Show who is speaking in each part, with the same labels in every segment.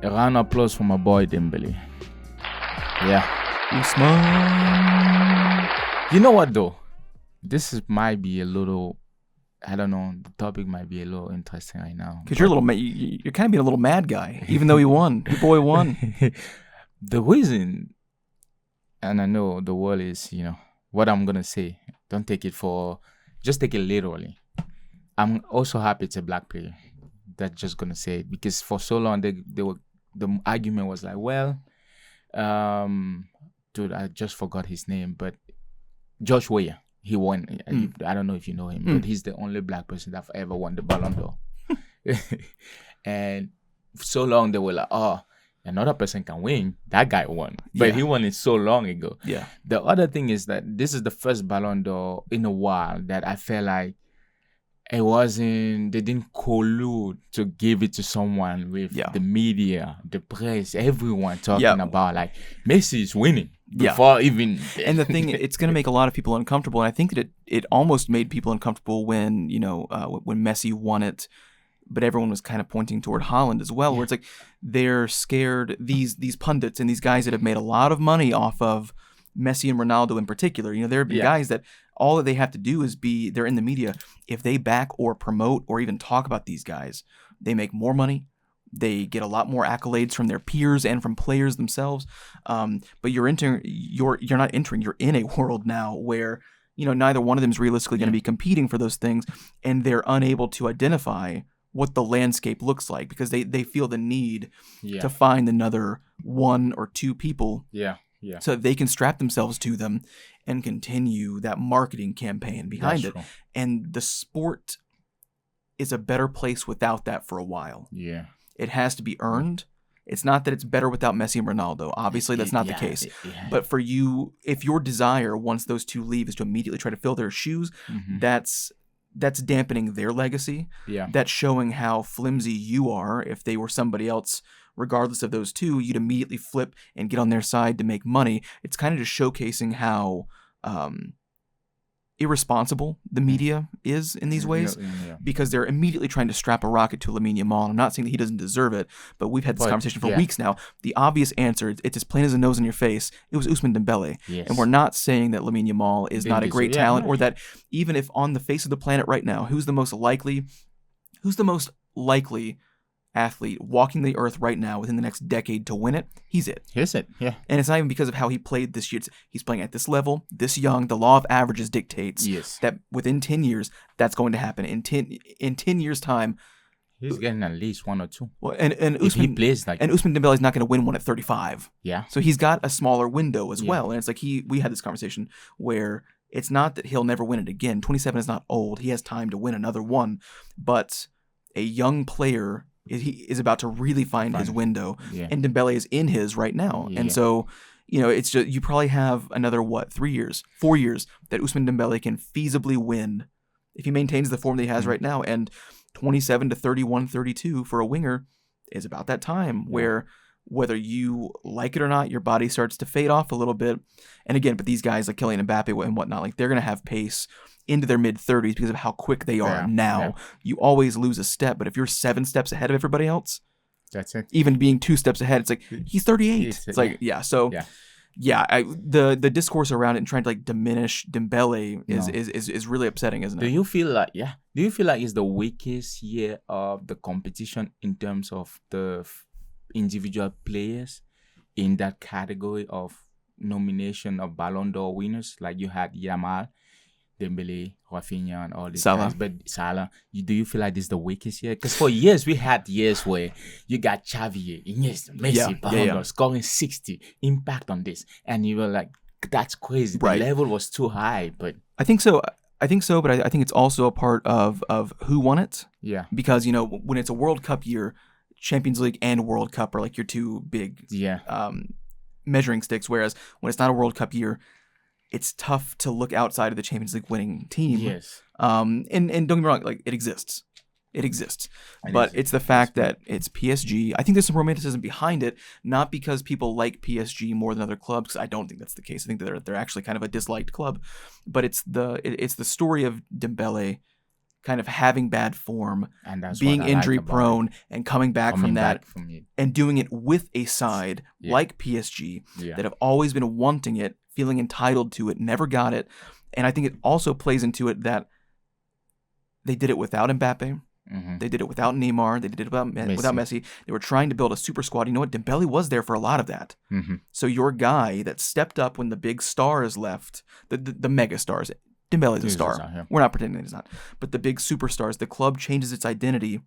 Speaker 1: A round of applause for my boy Dembele. Yeah.
Speaker 2: Usman.
Speaker 1: You know what though? Might be a little. I don't know. The topic might be a little interesting right now.
Speaker 2: Because you're a little, you're kind of being a little mad guy, even though he won. Your boy won.
Speaker 1: The reason, and I know the world is, what I'm gonna say. Don't take it just take it literally. I'm also happy it's a black player. That's just gonna say it because for so long the argument was like, well, dude, I just forgot his name, but Josh Weah. He won. I don't know if you know him, but he's the only black person that ever won the Ballon d'Or. And for so long they were like, oh, another person can win. That guy won. But he won it so long ago.
Speaker 2: Yeah.
Speaker 1: The other thing is that this is the first Ballon d'Or in a while that I felt like they didn't collude to give it to someone with the media, the press, everyone talking about like Messi is winning. Before even
Speaker 2: and the thing, it's going to make a lot of people uncomfortable, and I think that it almost made people uncomfortable when when Messi won it, but everyone was kind of pointing toward Haaland as well, where it's like they're scared, these pundits and these guys that have made a lot of money off of Messi and Ronaldo in particular. There have been guys that all that they have to do is they're in the media. If they back or promote or even talk about these guys, they make more money. They get a lot more accolades from their peers and from players themselves. But you're not entering. You're in a world now where neither one of them is realistically going to be competing for those things, and they're unable to identify what the landscape looks like because they feel the need to find another one or two people. So that they can strap themselves to them and continue that marketing campaign behind it. And the sport is a better place without that for a while. Yeah. It has to be earned. It's not that it's better without Messi and Ronaldo. Obviously, that's not the case. But for you, if your desire, once those two leave, is to immediately try to fill their shoes, that's dampening their legacy. Yeah. That's showing how flimsy you are. If they were somebody else, regardless of those two, you'd immediately flip and get on their side to make money. It's kind of just showcasing how irresponsible the media is in these ways because they're immediately trying to strap a rocket to Lamine Yamal. I'm not saying that he doesn't deserve it, but we've had this conversation for weeks now. The obvious answer, it's as plain as a nose in your face, it was Usman Dembele. Yes. And we're not saying that Lamine Yamal is not a great talent or that even if on the face of the planet right now, who's the most likely athlete walking the earth right now within the next decade to win it, he's it.
Speaker 1: He's it, yeah.
Speaker 2: And it's not even because of how he played this year. He's playing at this level, this young. The law of averages dictates that within 10 years, that's going to happen. In 10 years' time,
Speaker 1: he's getting at least one or two.
Speaker 2: Well, and Usman plays and Usman Dembele is not going to win one at 35. Yeah. So he's got a smaller window as well. And it's like we had this conversation where it's not that he'll never win it again. 27 is not old. He has time to win another one. But a young player is about to really find his window, and Dembele is in his right now. And so, it's just, you probably have another, 4 years that Usman Dembele can feasibly win if he maintains the form that he has right now. And 27 to 31, 32 for a winger is about that time where whether you like it or not, your body starts to fade off a little bit. And again, but these guys like Kylian Mbappe and whatnot, like they're going to have pace into their mid-30s because of how quick they are now. Yeah. You always lose a step, but if you're 7 steps ahead of everybody else, that's it. Even being 2 steps ahead, it's like he's 38. It's like the discourse around it and trying to like diminish Dembele is really upsetting, isn't it?
Speaker 1: Do you feel like it's the weakest year of the competition in terms of the individual players in that category of nomination of Ballon d'Or winners? Like you had Yamal, Dembele, Rafinha, and all these guys. But Salah, do you feel like this is the weakest year? Because for years, we had years where you got Xavi, Iniesta, Messi, Ballon d'Or, scoring 60, impact on this. And you were like, that's crazy. The level was too high. But
Speaker 2: I think so, but I think it's also a part of who won it. Yeah. Because, when it's a World Cup year, Champions League and World Cup are like your two big measuring sticks. Whereas when it's not a World Cup year, it's tough to look outside of the Champions League winning team. Yes. And don't get me wrong, like it exists. But it's the fact that it's PSG. I think there's some romanticism behind it, not because people like PSG more than other clubs, because I don't think that's the case. I think that they're actually kind of a disliked club. But it's the story of Dembele kind of having bad form,
Speaker 1: And that's
Speaker 2: being
Speaker 1: what I like
Speaker 2: injury
Speaker 1: about
Speaker 2: prone,
Speaker 1: it.
Speaker 2: and coming back
Speaker 1: Coming
Speaker 2: from that,
Speaker 1: back from it.
Speaker 2: and doing it with a side
Speaker 1: Yeah.
Speaker 2: like PSG
Speaker 1: Yeah.
Speaker 2: that have always been wanting it, feeling entitled to it, never got it. And I think it also plays into it that they did it without Mbappe.
Speaker 1: Mhm.
Speaker 2: They did it without Neymar. They did it without Messi. They were trying to build a super squad. You know what? Dembele was there for a lot of that.
Speaker 1: Mhm.
Speaker 2: So your guy that stepped up when the big stars left, the mega stars, Dembele's a
Speaker 1: He's a
Speaker 2: star.
Speaker 1: star, yeah.
Speaker 2: We're not pretending that he's not. But the big superstars, the club changes its identity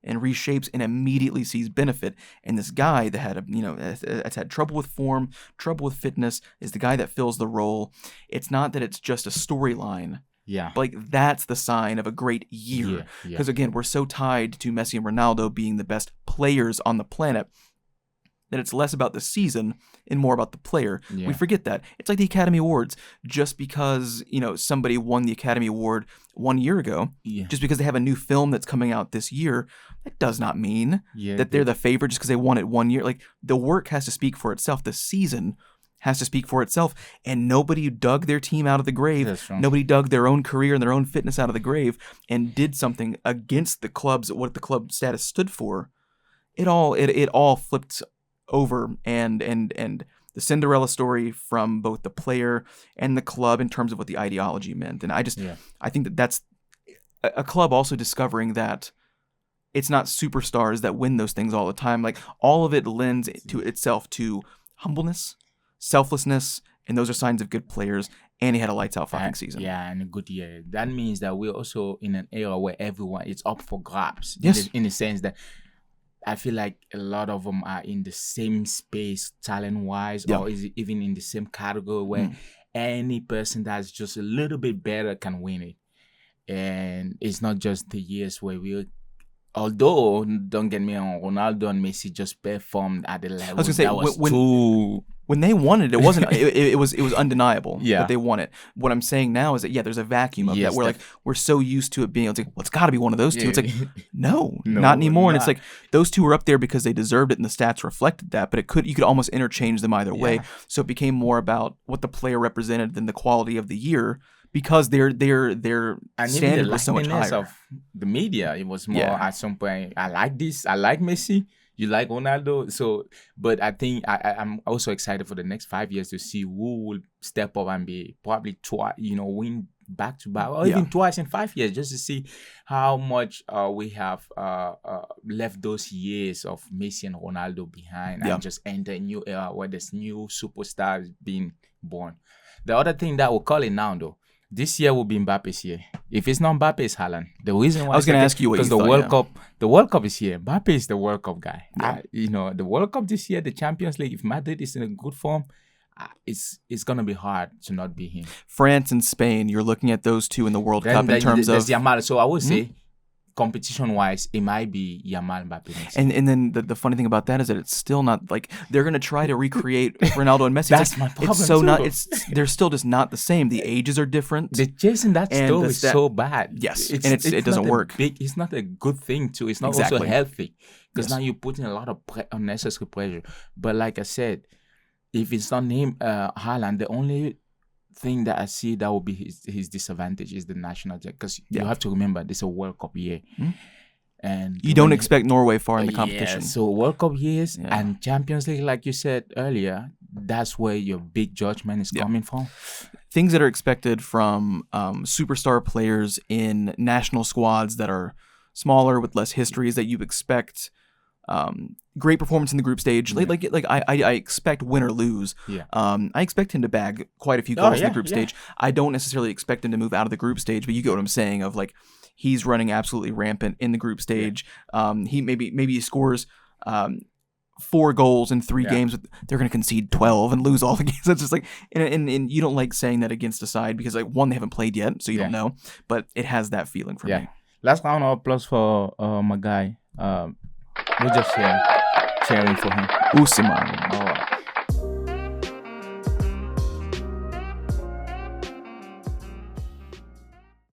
Speaker 2: and reshapes and immediately sees benefit. And this guy that had that's had trouble with form, trouble with fitness, is the guy that fills the role. It's not that it's just a storyline.
Speaker 1: Yeah.
Speaker 2: But like that's the sign of a great year.
Speaker 1: Yeah.
Speaker 2: Because again, we're so tied to Messi and Ronaldo being the best players on the planet that it's less about the season and more about the player.
Speaker 1: Yeah.
Speaker 2: We forget that. It's like the Academy Awards. Just because, somebody won the Academy Award 1 year ago,
Speaker 1: Yeah.
Speaker 2: just because they have a new film that's coming out this year, that does not mean that they're the favorite just because they won it 1 year. Like, the work has to speak for itself. The season has to speak for itself. And nobody dug their team out of the grave.
Speaker 1: That's true.
Speaker 2: Nobody dug their own career and their own fitness out of the grave and did something against the club's, what the club status stood for. It all flipped over, and the Cinderella story from both the player and the club in terms of what the ideology meant. And I think that's a club also discovering that it's not superstars that win those things all the time. Like, all of it lends to itself to humbleness, selflessness, and those are signs of good players. And he had a lights out fucking season.
Speaker 1: Yeah, and a good year. That means that we're also in an era where everyone is up for grabs.
Speaker 2: Yes.
Speaker 1: In the sense that I feel like a lot of them are in the same space, talent-wise, or is it even in the same category where any person that's just a little bit better can win it. And it's not just the years where although, don't get me wrong, Ronaldo and Messi just performed at the level.
Speaker 2: I was gonna say,
Speaker 1: too.
Speaker 2: When they won it, it wasn't. it was undeniable that they won it. What I'm saying now is that there's a vacuum of that. We're so used to it being. It's like, well, it's got to be one of those two. It's like, no, not anymore. And it's like those two were up there because they deserved it, and the stats reflected that. But you could almost interchange them either way. So it became more about what the player represented than the quality of the year, because their standard was so much higher.
Speaker 1: Of the media, it was more at some point. I like this. I like Messi. You like Ronaldo. So, but I think I'm also excited for the next 5 years to see who will step up and be probably twice, win back to back, or even twice in 5 years, just to see how much we have left those years of Messi and Ronaldo behind, and just enter a new era where there's new superstars being born. The other thing that we're calling now, though, this year will be Mbappe's year. If it's not Mbappe, it's Haaland. The reason why
Speaker 2: I was going to ask you what you thought.
Speaker 1: Because the World Cup is here. Mbappe is the World Cup guy. The World Cup this year, the Champions League, if Madrid is in a good form, it's going to be hard to not be him.
Speaker 2: France and Spain, you're looking at those two in the World Cup in terms of
Speaker 1: Yamal. So I would say, competition-wise, it might be Yamal, Mbappe.
Speaker 2: And then the funny thing about that is that it's still not like they're going to try to recreate Ronaldo and Messi.
Speaker 1: That's my problem.
Speaker 2: It's so too. They're still just not the same. The ages are different.
Speaker 1: The chasing that stove is so bad.
Speaker 2: Yes, and it doesn't work.
Speaker 1: It's not a good thing too. It's not also healthy, because now you're putting a lot of unnecessary pressure. But like I said, if it's not named Haaland, the only thing that I see that will be his disadvantage is the national jet, because you have to remember this is a World Cup year, and
Speaker 2: you don't expect Norway far in the competition.
Speaker 1: So World Cup years and Champions League, like you said earlier, that's where your big judgment is coming from.
Speaker 2: Things that are expected from superstar players in national squads that are smaller with less history is that you expect great performance in the group stage. I expect win or lose. I expect him to bag quite a few goals in the group stage. I don't necessarily expect him to move out of the group stage, but you get what I'm saying. Of like, he's running absolutely rampant in the group stage. He maybe scores 4 goals in 3 games. They're going to concede 12 and lose all the games. It's just like, and you don't like saying that against a side because like, one, they haven't played yet, so you don't know. But it has that feeling for me.
Speaker 1: Last round of applause for my guy. We're just cheering for him.
Speaker 2: Usman.